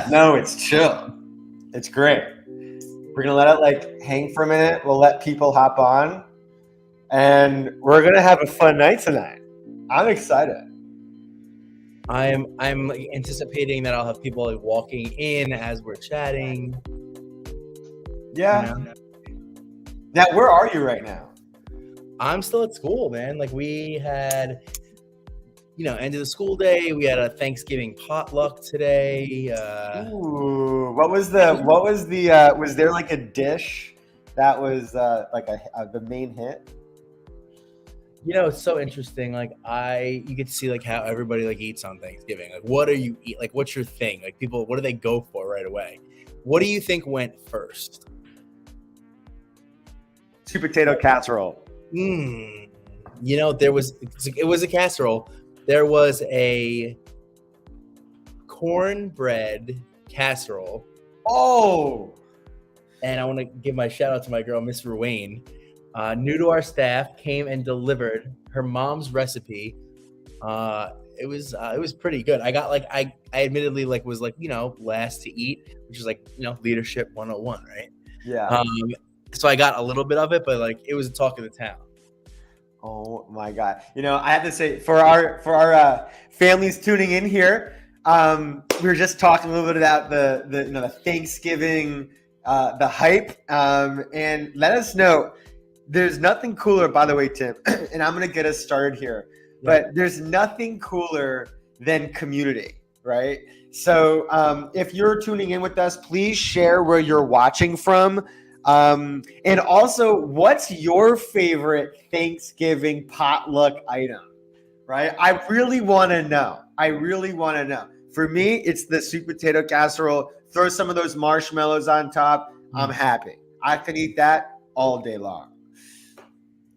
No, it's chill. It's great. We're gonna let it hang for a minute. We'll let people hop on, and we're gonna have a fun night tonight. I'm excited. I'm anticipating that I'll have people walking in as we're chatting. Yeah. Now, where are you right now? I'm still at school, man. We had, end of the school day. We had a Thanksgiving potluck today. Ooh, was there a dish that was the main hit? It's so interesting. You get to see how everybody eats on Thanksgiving. What do you eat? What's your thing? People, what do they go for right away? What do you think went first? Sweet potato casserole. It was a casserole. There was a cornbread casserole. Oh! And I want to give my shout out to my girl, Miss Ruane. New to our staff, came and delivered her mom's recipe. It was pretty good. I got I admittedly was last to eat, which is leadership 101, right? Yeah. So I got a little bit of it, but it was a talk of the town. Oh my God. I have to say, for our families tuning in here, we were just talking a little bit about the Thanksgiving, the hype, and let us know. There's nothing cooler, by the way, Tim, and I'm going to get us started here, but there's nothing cooler than community, right? So if you're tuning in with us, please share where you're watching from. And also, what's your favorite Thanksgiving potluck item, right? I really want to know. For me, it's the sweet potato casserole. Throw some of those marshmallows on top. I'm happy. I can eat that all day long.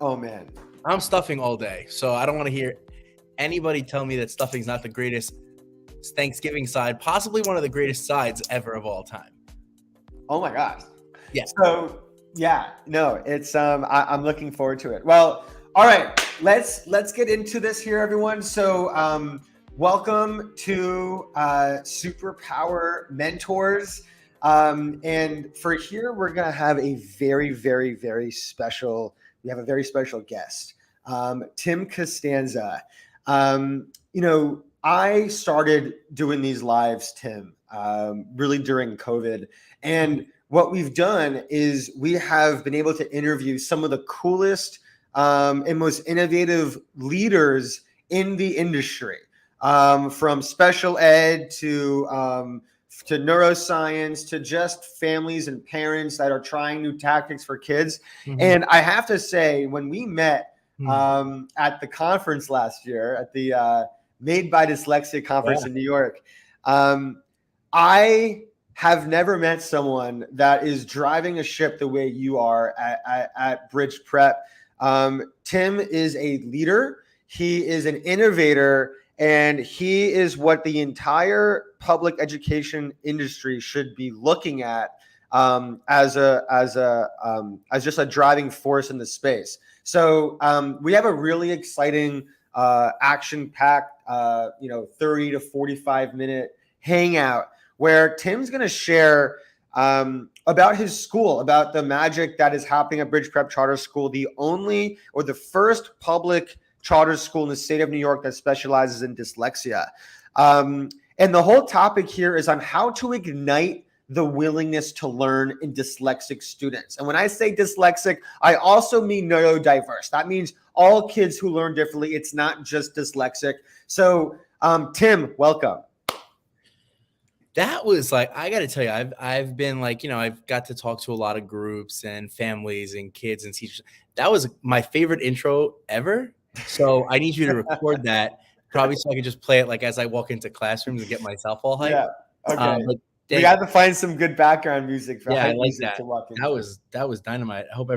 Oh, man. I'm stuffing all day, so I don't want to hear anybody tell me that stuffing's not the greatest Thanksgiving side, possibly one of the greatest sides ever of all time. Oh, my gosh. Yeah. So it's I'm looking forward to it. Well, all right, let's get into this here, everyone. So welcome to Superpower Mentors. And for here, we're gonna have a very, very, very special. We have a very special guest, Tim Castanza. I started doing these lives, Tim, really during COVID, and what we've done is we have been able to interview some of the coolest and most innovative leaders in the industry, from special ed to neuroscience to just families and parents that are trying new tactics for kids. Mm-hmm. And I have to say, when we met at the conference last year, at the Made by Dyslexia conference in New York, I have never met someone that is driving a ship the way you are at Bridge Prep. Tim is a leader. He is an innovator, and he is what the entire public education industry should be looking at as just a driving force in the space. So we have a really exciting, action-packed, 30 to 45-minute hangout where Tim's going to share about his school, about the magic that is happening at Bridge Prep Charter School, the only or the first public charter school in the state of New York that specializes in dyslexia. And the whole topic here is on how to ignite the willingness to learn in dyslexic students. And when I say dyslexic, I also mean neurodiverse. That means all kids who learn differently. It's not just dyslexic. So, Tim, welcome. That was I got to tell you, I've been I've got to talk to a lot of groups and families and kids and teachers. That was my favorite intro ever. So I need you to record that probably so I can just play it as I walk into classrooms and get myself all hyped. Yeah. Okay. We got to find some good background music for I like that. To walk into. That was dynamite. I hope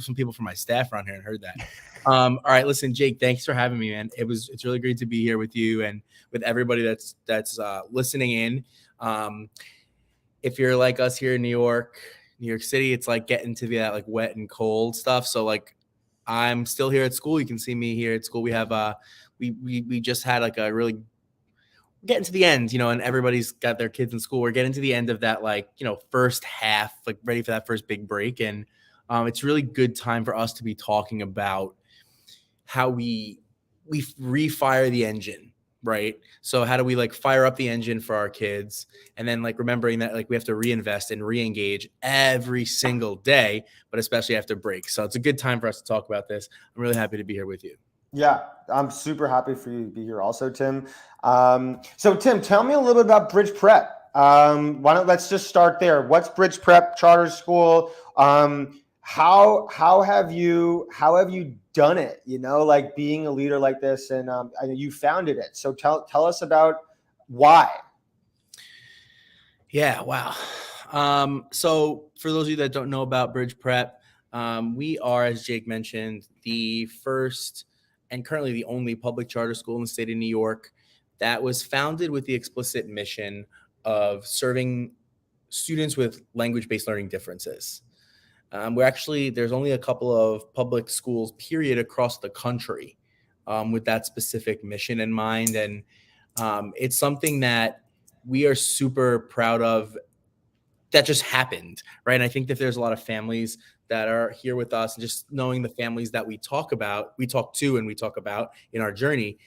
some people from my staff around here and heard that. All right, listen, Jake, thanks for having me, man. It's really great to be here with you and with everybody that's listening in. If you're like us here in New York City, it's getting to that wet and cold stuff. So I'm still here at school. You can see me here at school. We have we just had a really getting to the end, and everybody's got their kids in school. We're getting to the end of that, like, first half, like ready for that first big break. And it's really good time for us to be talking about how we refire the engine, right? So how do we like fire up the engine for our kids, and then like remembering that like we have to reinvest and re-engage every single day, but especially after break. So it's a good time for us to talk about this. I'm really happy to be here with you. Yeah, I'm super happy for you to be here also, Tim. So Tim, tell me a little bit about Bridge Prep. Let's just start there. What's Bridge Prep Charter School? How have you done it? Like being a leader like this, and I know you founded it. So tell us about why. Yeah, wow. So for those of you that don't know about Bridge Prep, we are, as Jake mentioned, the first and currently the only public charter school in the state of New York that was founded with the explicit mission of serving students with language-based learning differences. There's only a couple of public schools, period, across the country with that specific mission in mind. And it's something that we are super proud of that just happened, right? And I think that there's a lot of families that are here with us, and just knowing the families that we talk to and we talk about in our journey,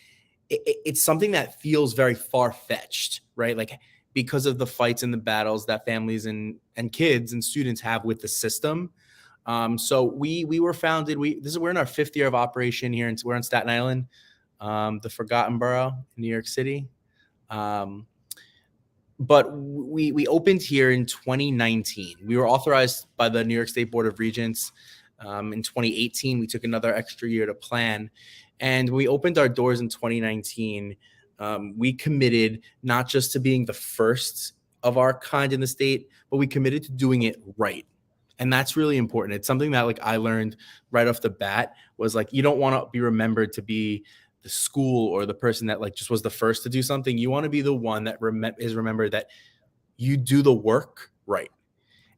it's something that feels very far-fetched, right? Like because of the fights and the battles that families and kids and students have with the system. So we were founded, we're in our 5th year of operation here, and we're in Staten Island, the forgotten borough in New York City. But we opened here in 2019. We were authorized by the New York State Board of Regents. In 2018, we took another extra year to plan. And when we opened our doors in 2019, we committed not just to being the first of our kind in the state, but we committed to doing it right. And that's really important. It's something that like I learned right off the bat was like, you don't want to be remembered to be the school or the person that like just was the first to do something. You want to be the one that is remembered that you do the work right.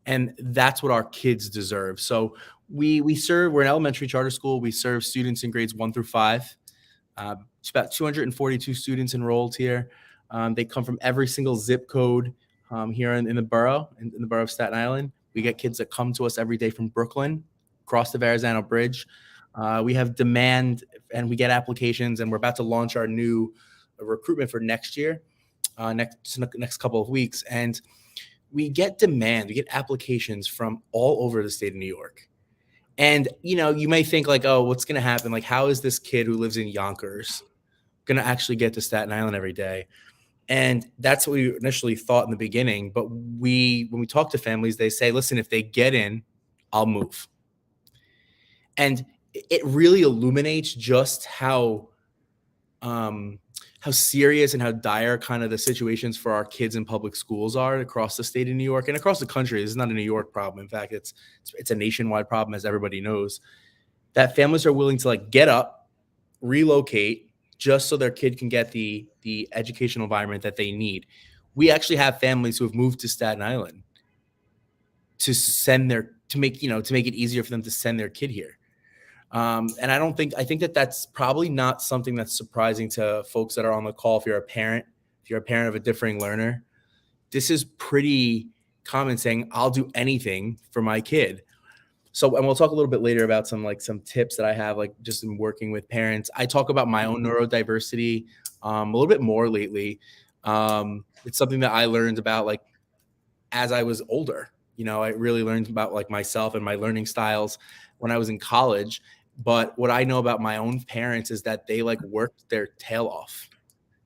And that's what our kids deserve. So we're an elementary charter school. We serve students in grades 1 through 5. It's about 242 students enrolled here. They come from every single zip code here in the borough, in the borough of Staten Island. We get kids that come to us every day from Brooklyn, across the Verrazano Bridge. We have demand and we get applications, and we're about to launch our new recruitment for next year, next couple of weeks. And we get demand, we get applications from all over the state of New York. And, you may think like, oh, what's going to happen? Like, how is this kid who lives in Yonkers going to actually get to Staten Island every day? And that's what we initially thought in the beginning. But when we talk to families, they say, listen, if they get in, I'll move. And it really illuminates just how serious and how dire kind of the situations for our kids in public schools are across the state of New York and across the country. This is not a New York problem. In fact, it's a nationwide problem, as everybody knows, that families are willing to like get up, relocate, just so their kid can get the educational environment that they need. We actually have families who have moved to Staten Island to make it easier for them to send their kid here. And I think that that's probably not something that's surprising to folks that are on the call. If you're a parent of a differing learner, this is pretty common, saying, I'll do anything for my kid. So, and we'll talk a little bit later about some tips that I have, like just in working with parents. I talk about my own neurodiversity a little bit more lately. It's something that I learned about like as I was older. I really learned about like myself and my learning styles when I was in college. But what I know about my own parents is that they like worked their tail off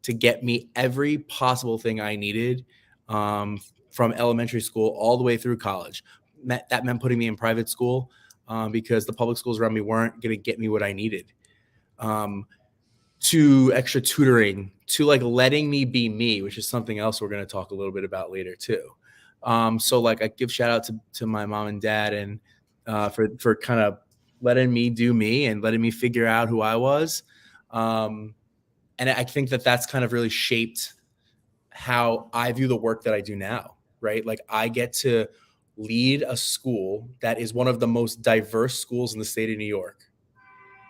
to get me every possible thing I needed from elementary school all the way through college. That meant putting me in private school because the public schools around me weren't going to get me what I needed. To extra tutoring, to like letting me be me, which is something else we're going to talk a little bit about later too. So like I give shout out to my mom and dad and for kind of letting me do me and letting me figure out who I was. And I think that that's kind of really shaped how I view the work that I do now, right? Like I get to lead a school that is one of the most diverse schools in the state of New York.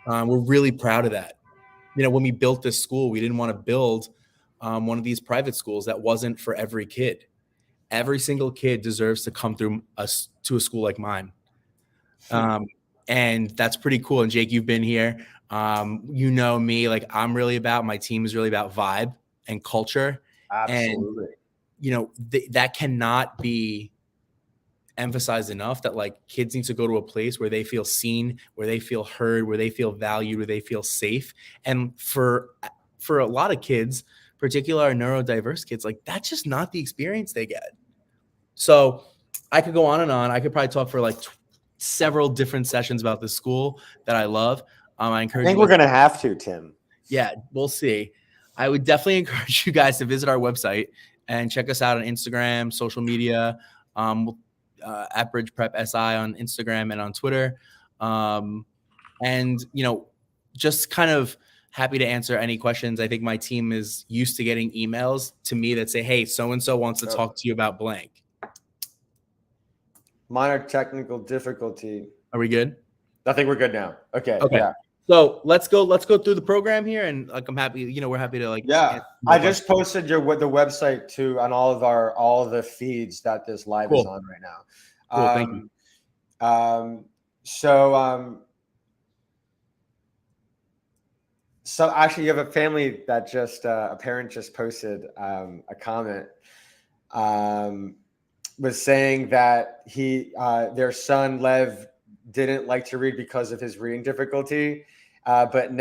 We're really proud of that. When we built this school, we didn't want to build one of these private schools that wasn't for every kid. Every single kid deserves to come through to a school like mine. And that's pretty cool. And Jake, you've been here. You know me, like my team is really about vibe and culture. Absolutely. And, you know, that cannot be emphasized enough, that like kids need to go to a place where they feel seen, where they feel heard, where they feel valued, where they feel safe. And for a lot of kids, particularly our neurodiverse kids, like that's just not the experience they get. So I could go on and on. I could probably talk for like several different sessions about this school that I love. I encourage I think we're going to have to, Tim. Yeah, we'll see. I would definitely encourage you guys to visit our website and check us out on Instagram, social media, at Bridge Prep SI on Instagram and on Twitter. And, you know, just kind of happy to answer any questions. I think my team is used to getting emails to me that say, hey, so-and-so wants to talk to you about blank. Minor technical difficulty. Are we good? I think we're good now. Okay. Yeah. So let's go through the program here, and like I'm happy, you know, we're happy to like. Yeah, I just posted the website too on all of the feeds that this live is on right now. Cool, thank you. So actually, you have a family that a parent just posted a comment, was saying that their son Lev didn't like to read because of his reading difficulty. But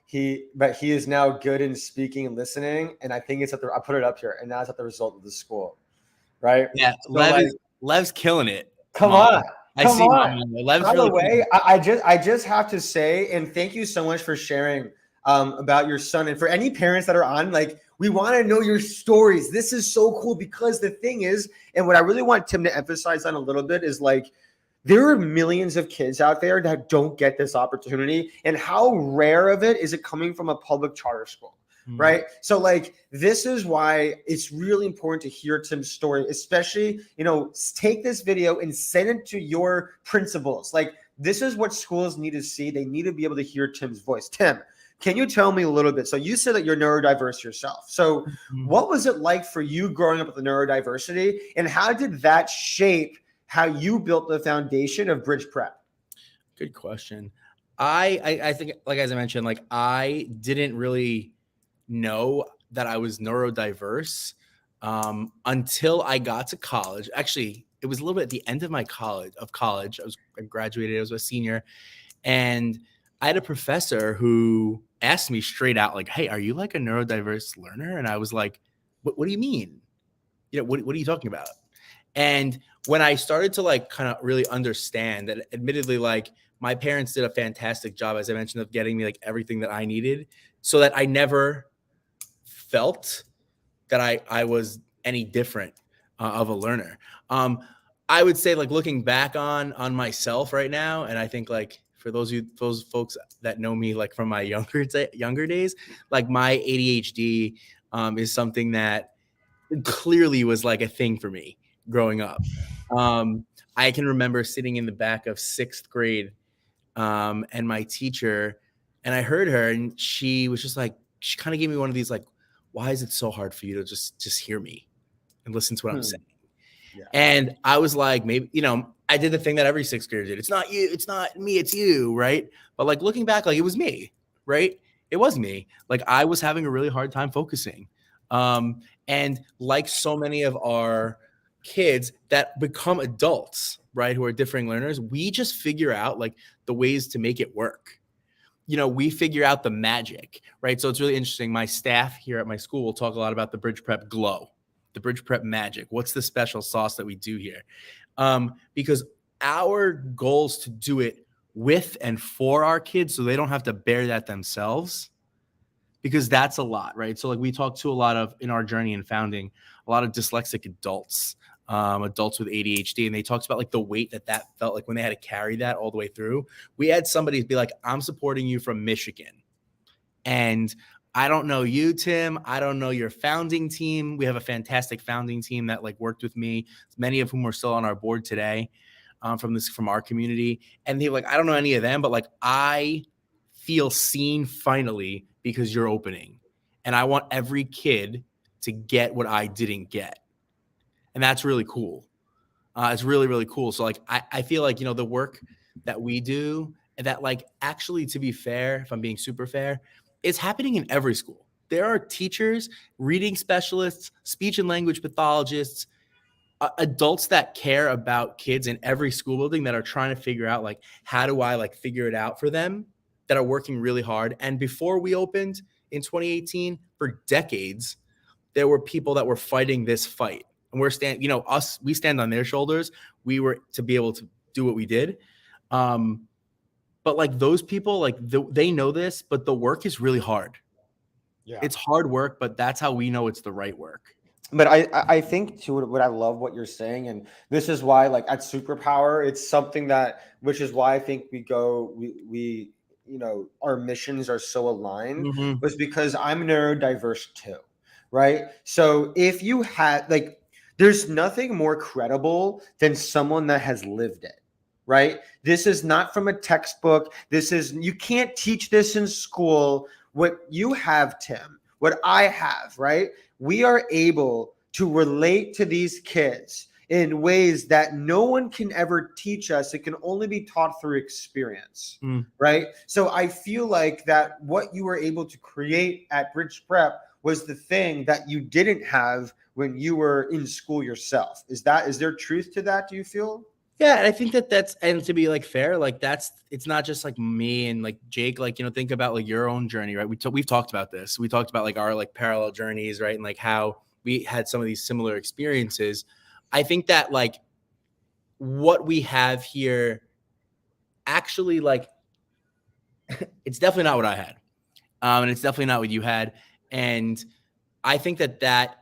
he is now good in speaking and listening. And I think I put it up here, and that's at the result of the school. Right. Yeah. So Lev's killing it. Come on. By the way, I just have to say, and thank you so much for sharing about your son. And for any parents that are on, like, we want to know your stories. This is so cool, because the thing is, and what I really want Tim to emphasize on a little bit is, like, there are millions of kids out there that don't get this opportunity. And how rare of it is it coming from a public charter school, right? So, like, this is why it's really important to hear Tim's story, especially, you know, take this video and send it to your principals. Like, this is what schools need to see. They need to be able to hear Tim's voice. Tim, can you tell me a little bit? So you said that you're neurodiverse yourself. So what was it like for you growing up with the neurodiversity, and how did that shape how you built the foundation of Bridge Prep? Good question. I think, like, as I mentioned, like, I didn't really know that I was neurodiverse until I got to college. Actually, it was a little bit at the end of my college. I graduated. I was a senior, and I had a professor who asked me straight out, like, "Hey, are you like a neurodiverse learner?" And I was like, "What do you mean? You know, what are you talking about?" And when I started to like kind of really understand that, admittedly, like, my parents did a fantastic job, as I mentioned, of getting me like everything that I needed, so that I never felt that I was any different of a learner. I would say, like, looking back on myself right now, and I think, like, for those folks that know me, like, from my younger days, like, my ADHD is something that clearly was like a thing for me growing up. I can remember sitting in the back of 6th grade, and my teacher, and I heard her, and she was just like, she kind of gave me one of these, like, why is it so hard for you to just hear me and listen to what I'm saying? Yeah. And I was like, maybe, you know, I did the thing that every 6th grader did. It's not you, it's not me, it's you, right? But, like, looking back, like, it was me, right? It was me. Like, I was having a really hard time focusing. And like so many of our kids that become adults, right, who are differing learners, we just figure out, like, the ways to make it work. You know, we figure out the magic, right? So it's really interesting. My staff here at my school will talk a lot about the Bridge Prep glow, the Bridge Prep magic. What's the special sauce that we do here? Because our goal is to do it with and for our kids, so they don't have to bear that themselves, because that's a lot, right? So, like, we talk to a lot of, in our journey in founding, a lot of dyslexic adults, adults with ADHD, and they talked about, like, the weight that felt like when they had to carry that all the way through. We had somebody be like, I'm supporting you from Michigan, and I don't know you, Tim. I don't know your founding team. We have a fantastic founding team that, like, worked with me, many of whom are still on our board today, from our community. And they're like, I don't know any of them, but, like, I feel seen finally because you're opening. and I want every kid to get what I didn't get. And that's really cool. It's really, really cool. So like, I feel like, the work that we do, and that like, actually, to be fair, if I'm being super fair, it's happening in every school. There are teachers, reading specialists, speech and language pathologists, adults that care about kids in every school building that are trying to figure out like, how do I like figure it out for them, that are working really hard. And before we opened in 2018, for decades, there were people that were fighting this fight. And we stand on their shoulders. We were to be able to do what we did. But like those people, like they know this, but the work is really hard. Yeah. It's hard work, but that's how we know it's the right work. But I think too, what I love what you're saying, and this is why like at Superpower, it's something which is why I think we our missions are so aligned, was because I'm neurodiverse too, right? So if you had like, there's nothing more credible than someone that has lived it, right? This is not from a textbook. You can't teach this in school. What you have, Tim, what I have, right? We are able to relate to these kids in ways that no one can ever teach us. It can only be taught through experience, right? So I feel like that what you were able to create at Bridge Prep was the thing that you didn't have when you were in school yourself. Is there truth to that, do you feel? Yeah, and I think that's, and to be like fair, like it's not just like me and like Jake, like, think about like your own journey, right? We've talked about this. We talked about like our like parallel journeys, right? And like how we had some of these similar experiences. I think that like what we have here actually, like, it's definitely not what I had. And it's definitely not what you had. And I think that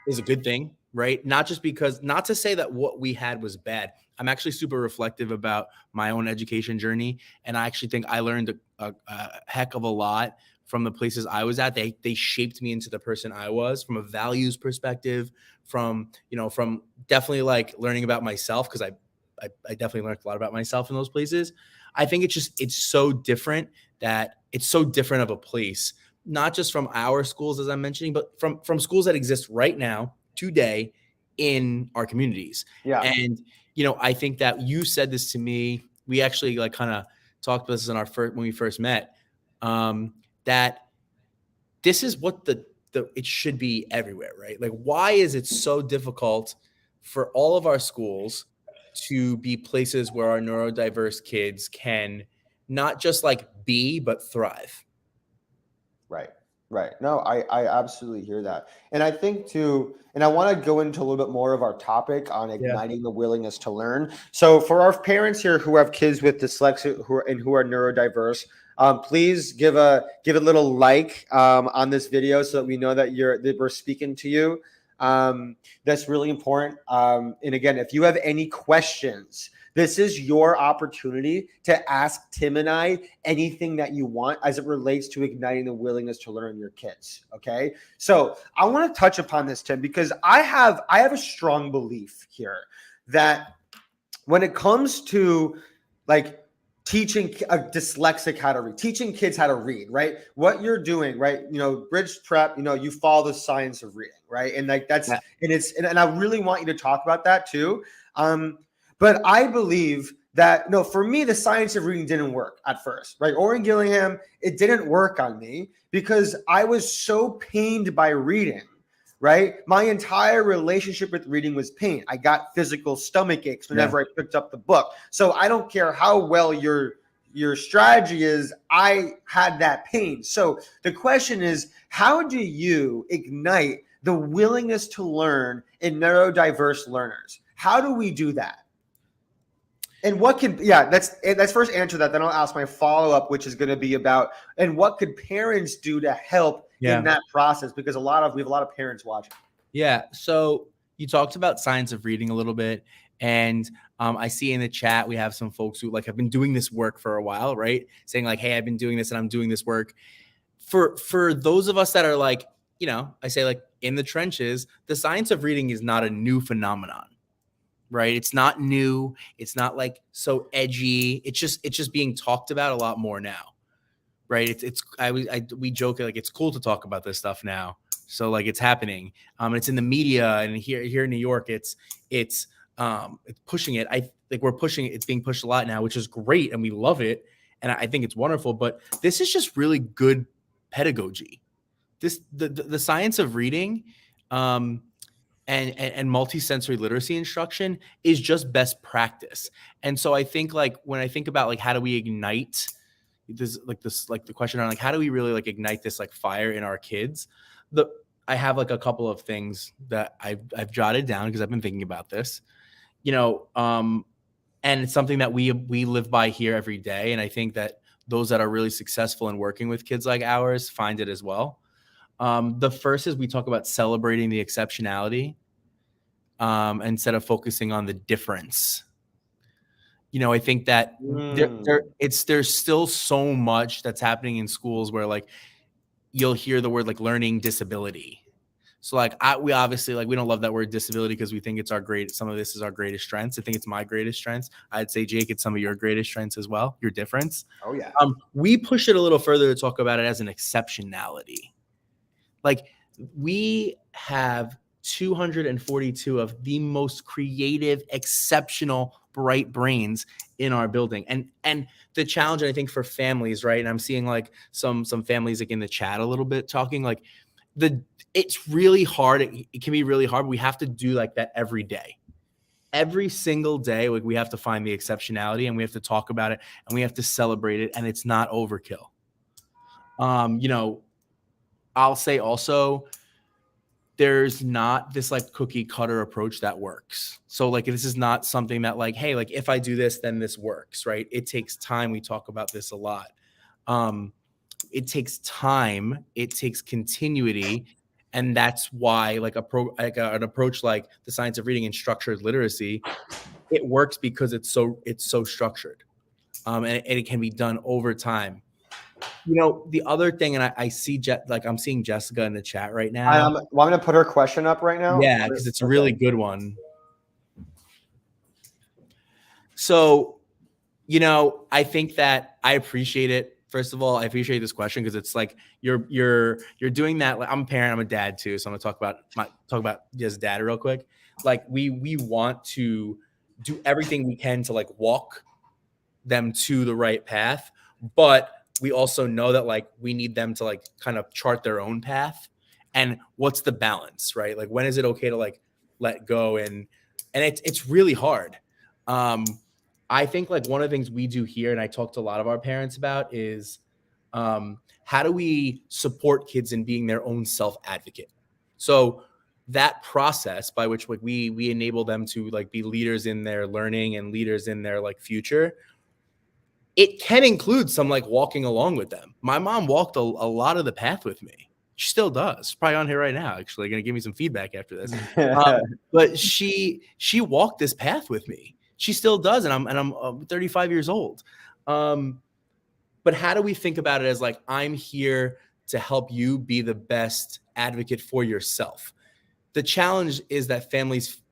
is a good thing, right? Not to say that what we had was bad. I'm actually super reflective about my own education journey. And I actually think I learned a heck of a lot from the places I was at. They shaped me into the person I was from a values perspective, from definitely like learning about myself, because I definitely learned a lot about myself in those places. I think it's so different of a place, not just from our schools, as I'm mentioning, but from schools that exist right now, today, in our communities. Yeah. And, I think that you said this to me. We actually like kind of talked about this when we first met, that this is what it should be everywhere, right? Like, why is it so difficult for all of our schools to be places where our neurodiverse kids can not just like be, but thrive? Right. No, I absolutely hear that. And I think too, and I want to go into a little bit more of our topic on igniting the willingness to learn. So for our parents here who have kids with dyslexia who are neurodiverse, please give a little like on this video so that we know that we're speaking to you. That's really important. And again, if you have any questions, this is your opportunity to ask Tim and I anything that you want as it relates to igniting the willingness to learn in your kids. Okay. So I want to touch upon this, Tim, because I have a strong belief here that when it comes to like teaching a dyslexic how to read, teaching kids how to read, right? What you're doing, right? Bridge Prep, you follow the science of reading, right? And like and I really want you to talk about that too. But I believe that, for me, the science of reading didn't work at first, right? Oren Gillingham, it didn't work on me because I was so pained by reading, right? My entire relationship with reading was pain. I got physical stomach aches whenever I picked up the book. So I don't care how well your strategy is, I had that pain. So the question is, how do you ignite the willingness to learn in neurodiverse learners? How do we do that? And let's first answer that. Then I'll ask my follow-up, which is going to be about, and what could parents do to help in that process? Because we have a lot of parents watching. Yeah. So you talked about science of reading a little bit, and I see in the chat, we have some folks who like have been doing this work for a while, right? Saying like, hey, I've been doing this and I'm doing this work. For those of us that are like, I say like in the trenches, the science of reading is not a new phenomenon. Right. It's not new. It's not like so edgy. It's just being talked about a lot more now. right? We joke like it's cool to talk about this stuff now. So like it's happening. It's in the media, and here in New York, it's pushing it. I think we're pushing it. It's being pushed a lot now, which is great, and we love it. And I think it's wonderful. But this is just really good pedagogy. The science of reading, and multisensory literacy instruction is just best practice. And so I think like when I think about like how do we ignite this like the question on like how do we really like ignite this like fire in our kids, I have like a couple of things that I've jotted down because I've been thinking about this, and it's something that we live by here every day. And I think that those that are really successful in working with kids like ours find it as well. The first is we talk about celebrating the exceptionality instead of focusing on the difference. I think that there's still so much that's happening in schools where like you'll hear the word like learning disability. So like we obviously like we don't love that word disability because we think it's some of this is our greatest strengths. I think it's my greatest strengths. I'd say, Jake, it's some of your greatest strengths as well, your difference. Oh yeah. We push it a little further to talk about it as an exceptionality. Like we have 242 of the most creative, exceptional, bright brains in our building. And the challenge, I think, for families, right? And I'm seeing like some families like in the chat a little bit talking like it's really hard. It can be really hard. But we have to do like that every day. Every single day, like we have to find the exceptionality and we have to talk about it and we have to celebrate it. And it's not overkill. I'll say also, there's not this like cookie cutter approach that works. So like, this is not something that like, hey, like if I do this, then this works, right? It takes time. We talk about this a lot. It takes time. It takes continuity. And that's why like an approach like the science of reading and structured literacy, it works because it's so structured. And it can be done over time. The other thing, and I see I'm seeing Jessica in the chat right now. I'm going to put her question up right now. Yeah, because it's a really good one. So, I think that I appreciate it. First of all, I appreciate this question because it's like you're doing that. Like, I'm a parent, I'm a dad too, so I'm gonna talk about just dad real quick. Like we want to do everything we can to like walk them to the right path, but we also know that like we need them to like kind of chart their own path. And what's the balance, right? Like when is it okay to like let go? And it's really hard. I think like one of the things we do here, and I talk to a lot of our parents about, is how do we support kids in being their own self-advocate? So that process by which like we enable them to like be leaders in their learning and leaders in their like future, it can include some like walking along with them. My mom walked a lot of the path with me. She still does. She's probably on here right now, actually, going to give me some feedback after this. But she walked this path with me. She still does, and I'm 35 years old. But how do we think about it as like, I'm here to help you be the best advocate for yourself? The challenge is that families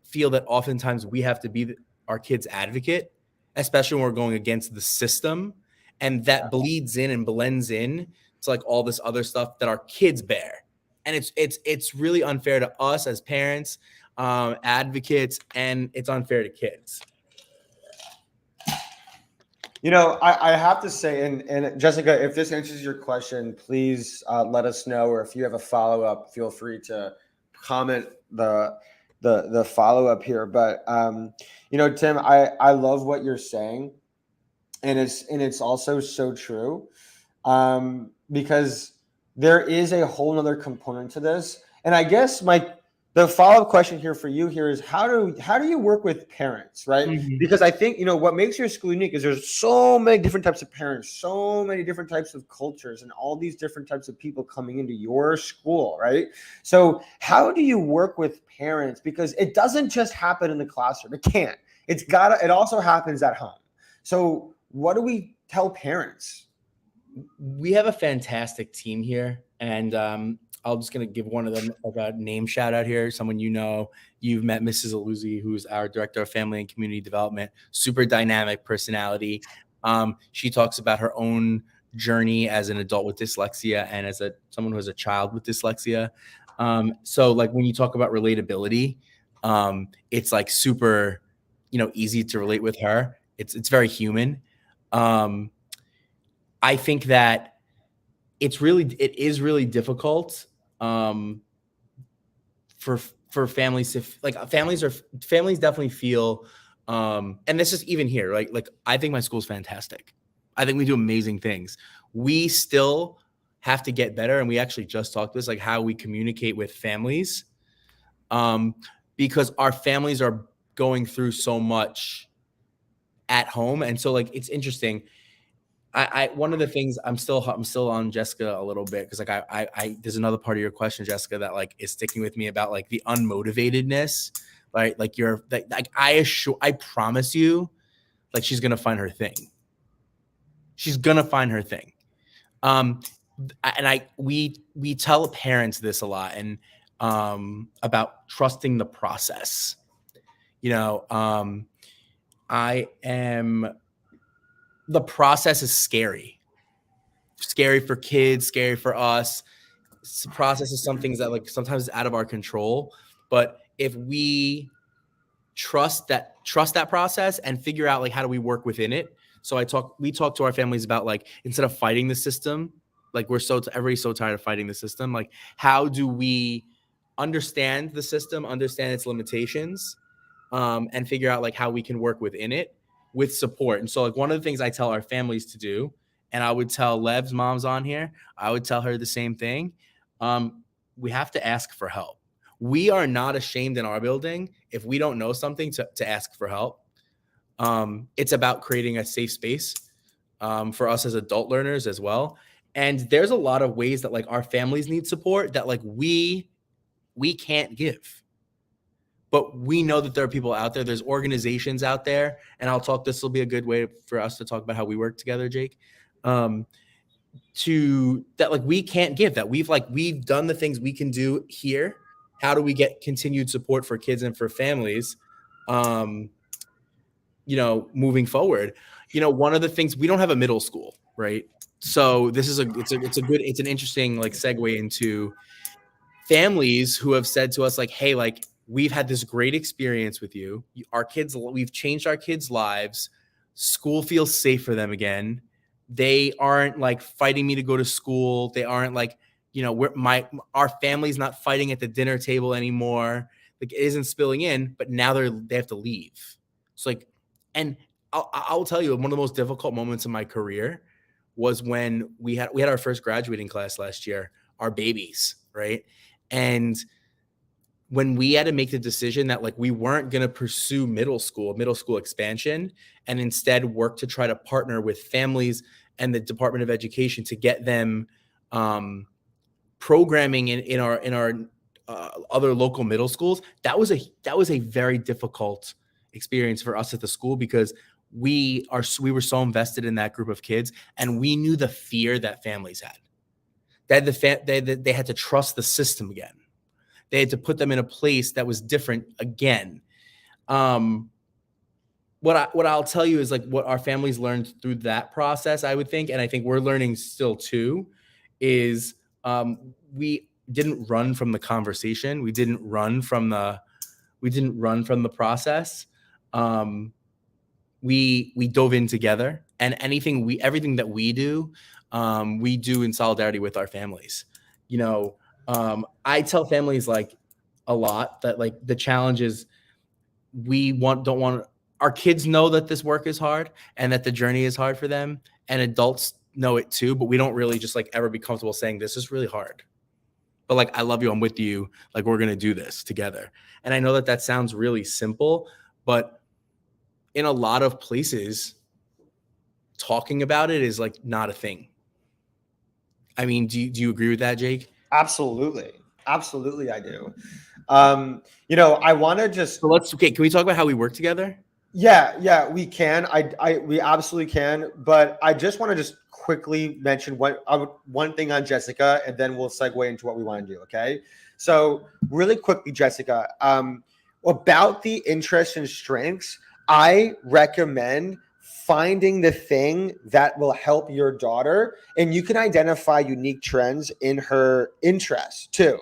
feel that oftentimes we have to be our kids' advocate, especially when we're going against the system, and that bleeds in and blends in to like all this other stuff that our kids bear. And it's really unfair to us as parents, advocates, and it's unfair to kids. I have to say, and Jessica, if this answers your question, please let us know, or if you have a follow-up, feel free to comment the follow-up here. But Tim, I love what you're saying, and it's also so true, because there is a whole nother component to this. And I guess the follow-up question here for you here is how do you work with parents, right? Mm-hmm. Because I think, what makes your school unique is there's so many different types of parents, so many different types of cultures, and all these different types of people coming into your school, right? So how do you work with parents? Because it doesn't just happen in the classroom. It can't. It also happens at home. So what do we tell parents? We have a fantastic team here, and I'm just going to give one of them a name shout out here. Someone you've met, Mrs. Aluzzi, who's our Director of Family and Community Development, super dynamic personality. She talks about her own journey as an adult with dyslexia and as someone who has a child with dyslexia. So like when you talk about relatability, it's like super, easy to relate with her. It's very human. I think that it is really difficult for families to families definitely feel, and this is even here, like I think my school's fantastic. I think we do amazing things. We still have to get better, and we actually just talked this, like how we communicate with families, because our families are going through so much at home, and so like it's interesting. I one of the things I'm still on Jessica a little bit, because like I there's another part of your question, Jessica, that like is sticking with me about like the unmotivatedness, right? Like I promise you, like she's gonna find her thing. She's gonna find her thing. And we tell parents this a lot, and about trusting the process. The process is scary for kids, scary for us. The process is some things that like sometimes it's out of our control, but if we trust that process and figure out like how do we work within it. So we talk to our families about like, instead of fighting the system, like everybody's so tired of fighting the system, like how do we understand the system, understand its limitations, and figure out like how we can work within it with support. And so like one of the things I tell our families to do, and I would tell Lev's mom's on here, I would tell her the same thing. We have to ask for help. We are not ashamed in our building if we don't know something to ask for help. It's about creating a safe space for us as adult learners as well. And there's a lot of ways that like our families need support that like we can't give. But we know that there are people out there. There's organizations out there, and this will be a good way for us to talk about how we work together, Jake. That like we can't give, that we've done the things we can do here. How do we get continued support for kids and for families, moving forward? One of the things, we don't have a middle school, right? So this is it's an interesting like segue into families who have said to us like, hey, like we've had this great experience with you. We've changed our kids' lives. School feels safe for them again. They aren't like fighting me to go to school. They aren't like, our family's not fighting at the dinner table anymore. Like it isn't spilling in, but now they have to leave. So like, and I'll tell you, one of the most difficult moments in my career was when we had our first graduating class last year, our babies, right? And when we had to make the decision that like we weren't going to pursue middle school expansion, and instead work to try to partner with families and the Department of Education to get them programming in our other local middle schools, that was a very difficult experience for us at the school, because we were so invested in that group of kids, and we knew the fear that families had. They had to trust the system again. They had to put them in a place that was different again. What I'll tell you is like what our families learned through that process, I would think, and I think we're learning still too, is we didn't run from the conversation. We didn't run from the process. We dove in together, and everything that we do in solidarity with our families. I tell families like a lot that like the challenge is our kids know that this work is hard and that the journey is hard for them, and adults know it too, but we don't really just like ever be comfortable saying this is really hard. But like, I love you, I'm with you, like we're going to do this together. And I know that sounds really simple, but in a lot of places, talking about it is like not a thing. I mean, do you agree with that, Jake? Absolutely. Absolutely, I do. I want to just. So can we talk about how we work together? Yeah, we can. We absolutely can. But I just want to just quickly mention one thing on Jessica, and then we'll segue into what we want to do. Okay. So really quickly, Jessica, about the interests and strengths, I recommend finding the thing that will help your daughter, and you can identify unique trends in her interests too,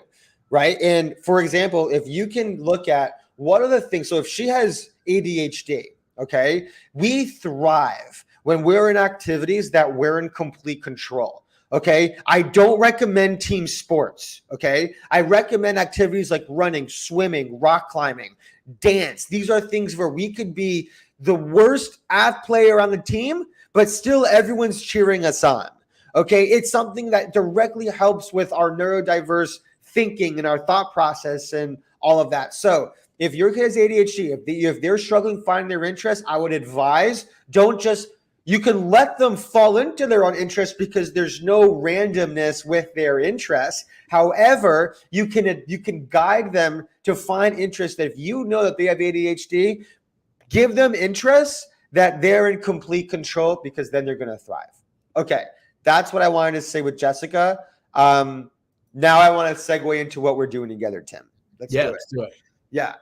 right? And for example, if you can look at what are the things, so if she has ADHD, okay, we thrive when we're in activities that we're in complete control. Okay. I don't recommend team sports. Okay. I recommend activities like running, swimming, rock climbing, dance. These are things where we could be the worst player on the team, but still everyone's cheering us on. Okay. It's something that directly helps with our neurodiverse thinking and our thought process and all of that. So if your kid has ADHD, if they're struggling finding their interest, I would advise you can let them fall into their own interest because there's no randomness with their interests. However, you can guide them to find interest that if you know that they have ADHD, give them interests that they're in complete control because then they're going to thrive. Okay, that's what I wanted to say with Jessica. Now I want to segue into what we're doing together, Tim. Let's do it. Yeah.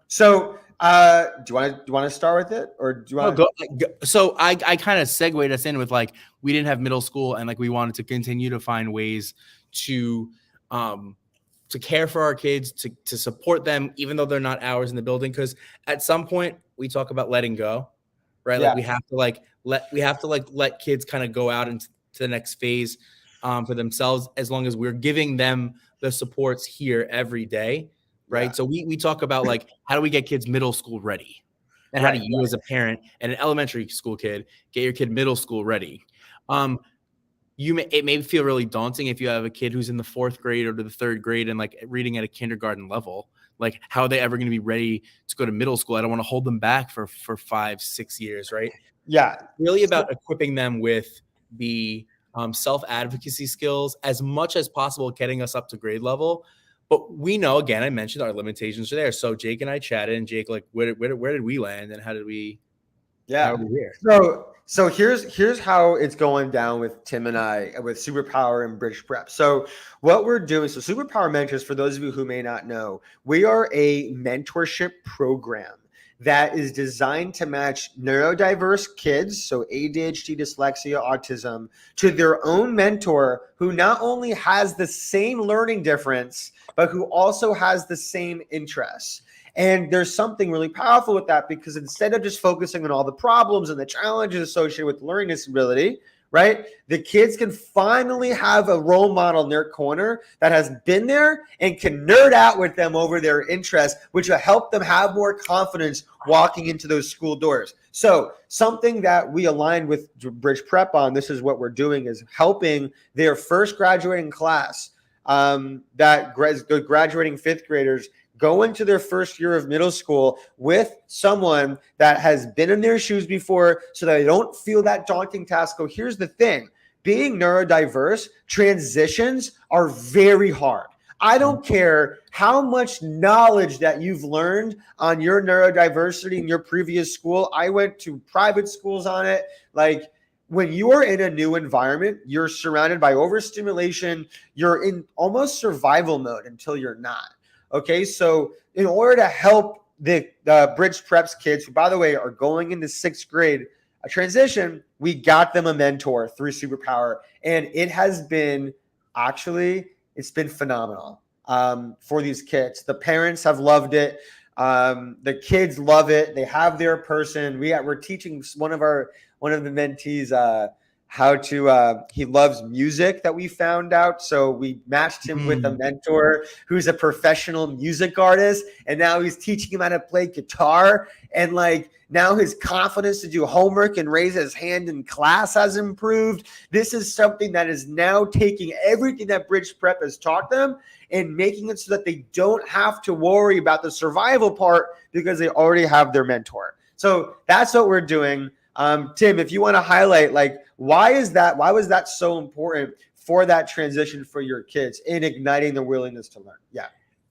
So do you want to start with it, or do you want to go? So I kind of segued us in with like, we didn't have middle school and like, we wanted to continue to find ways to care for our kids, to support them, even though they're not ours in the building. Cause at some point we talk about letting go, right? Yeah. Like we have to let kids kind of go out into the next phase for themselves, as long as we're giving them the supports here every day. Right. Yeah. So we talk about like, how do we get kids middle school ready? And how do you as a parent and an elementary school kid get your kid middle school ready? It may feel really daunting if you have a kid who's in the 4th grade or to the 3rd grade and like reading at a kindergarten level. Like, how are they ever going to be ready to go to middle school? I don't want to hold them back for 5-6 years. Right. Yeah. Really about equipping them with the self-advocacy skills as much as possible, getting us up to grade level. But we know, again, I mentioned our limitations are there. So Jake and I chatted, and Jake, like, where did we land, and how did we? Yeah. How are we here? So here's how it's going down with Tim and I with Superpower and Bridge Prep. So what we're doing, so Superpower Mentors, for those of you who may not know, we are a mentorship program that is designed to match neurodiverse kids, so ADHD, dyslexia, autism, to their own mentor who not only has the same learning difference, but who also has the same interests. And there's something really powerful with that, because instead of just focusing on all the problems and the challenges associated with learning disability, right, the kids can finally have a role model in their corner that has been there and can nerd out with them over their interests, which will help them have more confidence walking into those school doors. So something that we aligned with Bridge Prep on, this is what we're doing, is helping their first graduating class, graduating 5th graders, go into their first year of middle school with someone that has been in their shoes before, so that they don't feel that daunting task. So here's the thing. Being neurodiverse, transitions are very hard. I don't care how much knowledge that you've learned on your neurodiversity in your previous school. I went to private schools on it. Like, when you're in a new environment, you're surrounded by overstimulation. You're in almost survival mode until you're not. Okay, so in order to help the Bridge Preps kids, who, by the way, are going into 6th grade, a transition, we got them a mentor through Superpower. And it has been, it's been phenomenal for these kids. The parents have loved it. The kids love it. They have their person. We're teaching one of the mentees how to, he loves music, that we found out. So we matched him with a mentor who's a professional music artist. And now he's teaching him how to play guitar. And like, now his confidence to do homework and raise his hand in class has improved. This is something that is now taking everything that Bridge Prep has taught them and making it so that they don't have to worry about the survival part, because they already have their mentor. So that's what we're doing. Tim, if you want to highlight, like, why was that so important for that transition for your kids in igniting the willingness to learn?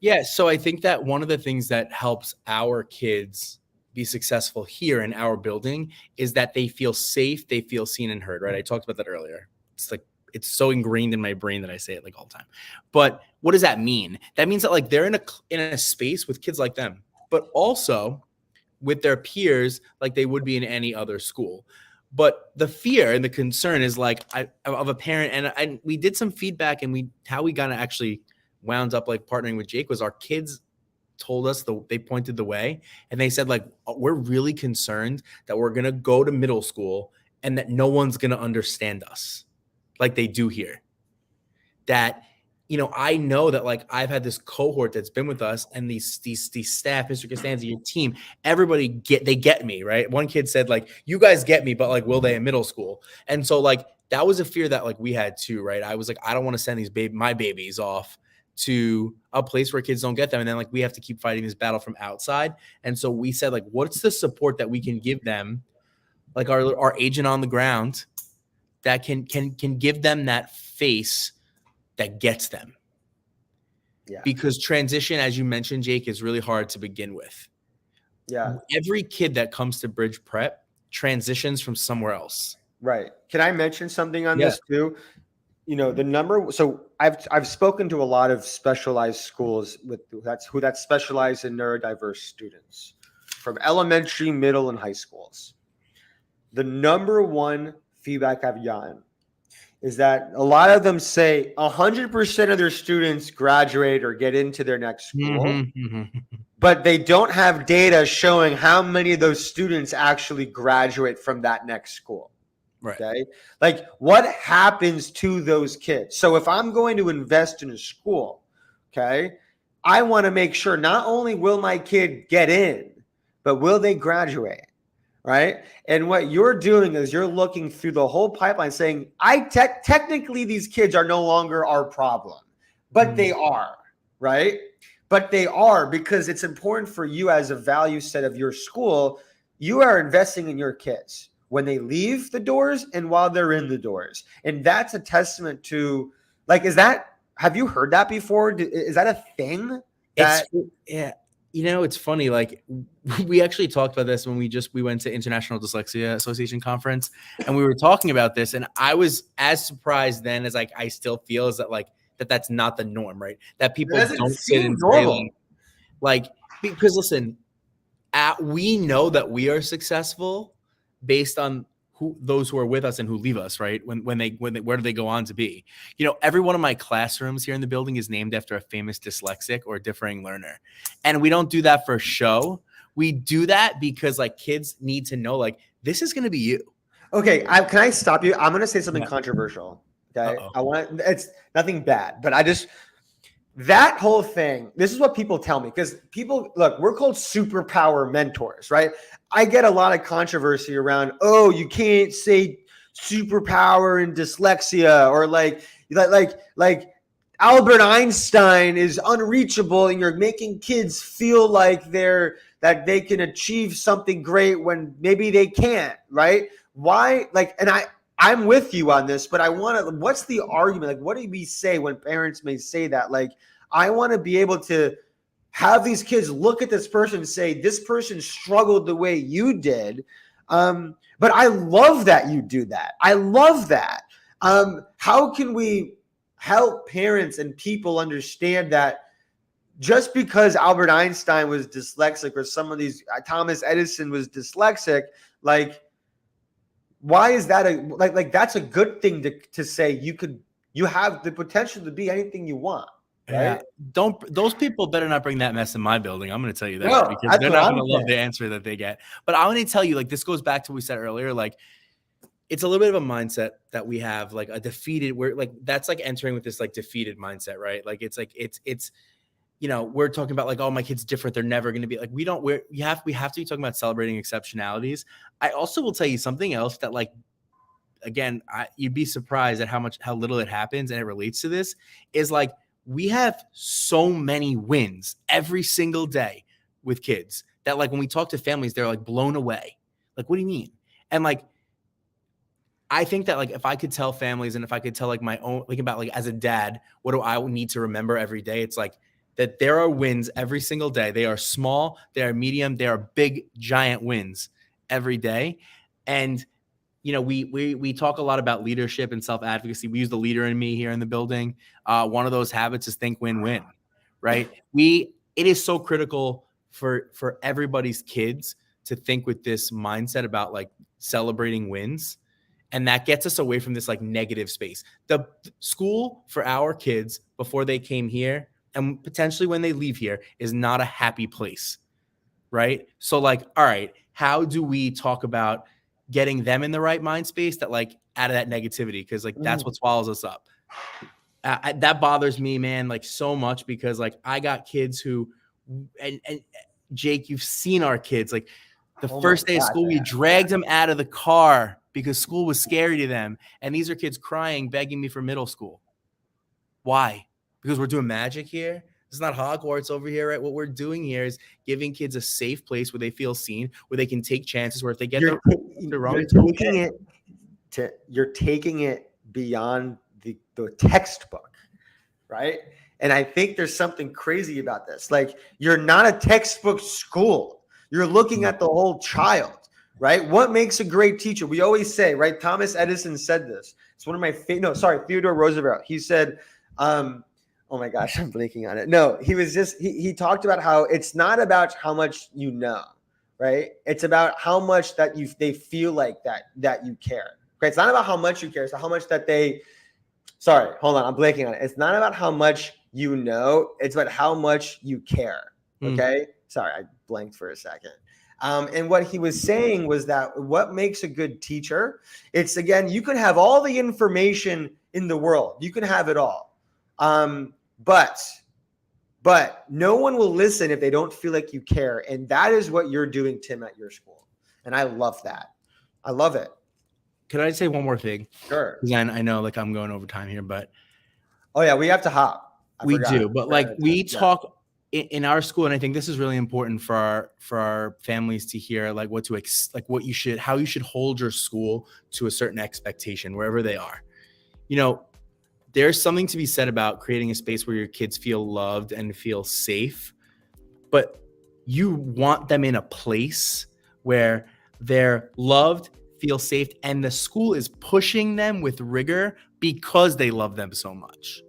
Yeah. So I think that one of the things that helps our kids be successful here in our building is that they feel safe, they feel seen and heard, right? I talked about that earlier. It's like, it's so ingrained in my brain that I say it like all the time. But what does that mean? That means that like they're in a space with kids like them, but also with their peers like they would be in any other school. But the fear and the concern is like of a parent, and we did some feedback, and how we kind of actually wound up like partnering with Jake was our kids told us they pointed the way, and they said like, we're really concerned that we're gonna go to middle school and that no one's gonna understand us like they do here. That, I know that like I've had this cohort that's been with us, and these staff, Mr. Castanza, your team, everybody get me, right? One kid said like, you guys get me, but like, will they in middle school? And so like, that was a fear that like we had too, right? I was like, I don't want to send my babies off to a place where kids don't get them. And then like, we have to keep fighting this battle from outside. And so we said like, what's the support that we can give them? Like our agent on the ground that can give them that face that gets them. Yeah. Because transition, as you mentioned, Jake, is really hard to begin with. Yeah. Every kid that comes to Bridge Prep transitions from somewhere else. Right. Can I mention something on this too? The number. So I've spoken to a lot of specialized schools that specialize in neurodiverse students from elementary, middle, and high schools. The number one feedback I've gotten is that a lot of them say 100% of their students graduate or get into their next school, but they don't have data showing how many of those students actually graduate from that next school. Right. Okay. Like, what happens to those kids? So if I'm going to invest in a school, okay, I want to make sure not only will my kid get in, but will they graduate? Right. And what you're doing is you're looking through the whole pipeline saying, technically these kids are no longer our problem, but they are, right? But they are, because it's important for you as a value set of your school. You are investing in your kids when they leave the doors and while they're in the doors. And that's a testament to, like, have you heard that before? Is that a thing? Yeah. It's funny. Like, we actually talked about this when we went to International Dyslexia Association conference, and we were talking about this, and I was as surprised then as like I still feel is that like that's not the norm, right? That people don't sit and say like, because listen, we know that we are successful based on those who are with us and who leave us, right? Where do they go on to be? Every one of my classrooms here in the building is named after a famous dyslexic or differing learner. And we don't do that for show. We do that because like kids need to know, like, this is going to be you. Okay. Can I stop you? I'm going to say something controversial. Okay. It's nothing bad, but that whole thing, this is what people tell me, because we're called Superpower Mentors, right? I get a lot of controversy around, you can't say superpower in dyslexia, or like Albert Einstein is unreachable, and you're making kids feel like that they can achieve something great when maybe they can't, right? Why? Like, and I'm with you on this, but what's the argument? Like, what do we say when parents may say that? Like, I want to be able to have these kids look at this person and say, this person struggled the way you did. But I love that you do that. I love that. How can we help parents and people understand that just because Albert Einstein was dyslexic, or some of these, Thomas Edison was dyslexic, like, why is that that's a good thing to say? You have the potential to be anything you want. Right? Yeah. Those people better not bring that mess in my building. I'm going to tell you that, because they're not going to love the answer that they get. But I want to tell you, like, this goes back to what we said earlier. Like, it's a little bit of a mindset that we have, like that's like entering with this like defeated mindset, right? Like, it's we're talking about like, oh, my kid's different, they're never going to be like, we have to be talking about celebrating exceptionalities. I also will tell you something else that, like, again, you'd be surprised at how little it happens, and it relates to this, is like, we have so many wins every single day with kids that, like, when we talk to families, they're like blown away. Like, what do you mean? And like, I think that, like, if I could tell families, and if I could tell like my own, like, about like as a dad, what do I need to remember every day? It's like that there are wins every single day. They are small, they are medium, they are big, giant wins every day. And we talk a lot about leadership and self-advocacy. We use the leader in me here in the building. One of those habits is think win-win, right? It is so critical for everybody's kids to think with this mindset about like celebrating wins. And that gets us away from this like negative space. The school for our kids before they came here and potentially when they leave here is not a happy place, right? So like, all right, how do we talk about getting them in the right mind space that like out of that negativity? Because like that's what swallows us up. That bothers me, man, like so much because like I got kids who, and Jake, you've seen our kids, like the first day of school, we dragged them out of the car because school was scary to them. And these are kids crying, begging me for middle school. Why? Because we're doing magic here. It's not Hogwarts over here, right? What we're doing here is giving kids a safe place where they feel seen, where they can take chances, where if they get the wrong, you're taking it beyond the textbook, right? And I think there's something crazy about this. Like, you're not a textbook school. You're looking at the whole child, right? What makes a great teacher? We always say, right? Thomas Edison said this. It's one of my Theodore Roosevelt. He said, oh my gosh, I'm blanking on it. No, he talked about how it's not about how much you know, right? It's about how much that they feel like that you care. Okay, it's not about how much you care. It's how much that sorry, hold on, I'm blanking on it. It's not about how much you know. It's about how much you care. Okay, sorry, I blanked for a second. And what he was saying was that what makes a good teacher, it's again, you can have all the information in the world. You can have it all. But no one will listen if they don't feel like you care. And that is what you're doing, Tim, at your school. And I love that. I love it. Could I say one more thing? Sure. Again, I know like I'm going over time here, but oh yeah, we have to hop. We do, but like we talk in our school, and I think this is really important for our families to hear, like how you should hold your school to a certain expectation wherever they are. You know, there's something to be said about creating a space where your kids feel loved and feel safe, but you want them in a place where they're loved, feel safe, and the school is pushing them with rigor because they love them so much.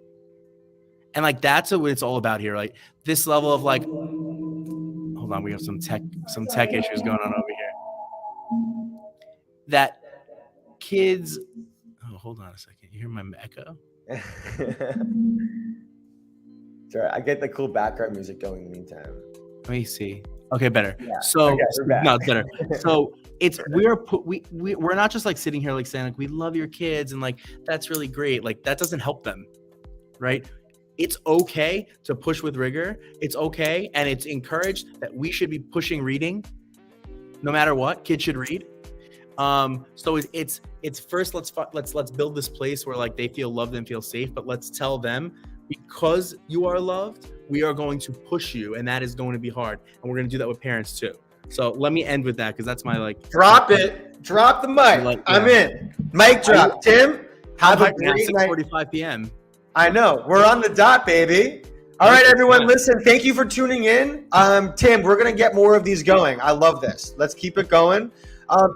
And like that's what it's all about here. Like this level of like, hold on, we have some tech issues going on over here. That kids, oh, hold on a second. You hear my echo? Sorry, I get the cool background music going in the meantime. Let me see. Okay, better. Yeah. So okay, no, it's better. So it's we're not just like sitting here like saying like we love your kids and like that's really great. Like that doesn't help them, right? It's okay to push with rigor. It's okay, and it's encouraged that we should be pushing reading, no matter what. Kids should read. So it's first let's build this place where like they feel loved and feel safe, but let's tell them because you are loved, we are going to push you, and that is going to be hard, and we're going to do that with parents too. So let me end with that because that's my like drop the mic. Like, I'm in. Mic drop. Tim, have a great night. 6:45 p.m. I know. We're on the dot, baby. All right, everyone, listen, thank you for tuning in. Tim, we're going to get more of these going. I love this. Let's keep it going.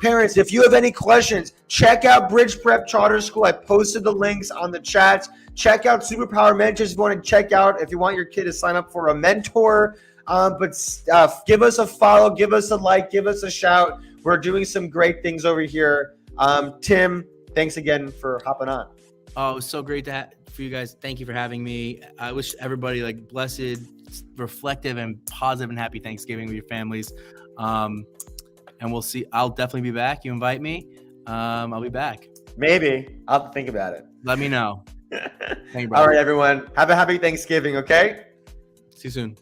Parents, if you have any questions, check out Bridge Prep Charter School. I posted the links on the chats. Check out Superpower Mentors if you want to check out, if you want your kid to sign up for a mentor. But give us a follow, give us a like, give us a shout. We're doing some great things over here. Tim, thanks again for hopping on. Oh, it was so great for you guys. Thank you for having me. I wish everybody like blessed, reflective, and positive and happy Thanksgiving with your families. And we'll see. I'll definitely be back. You invite me. I'll be back. Maybe. I'll have to think about it. Let me know. Thank you, all right, everyone. Have a happy Thanksgiving, okay? See you soon.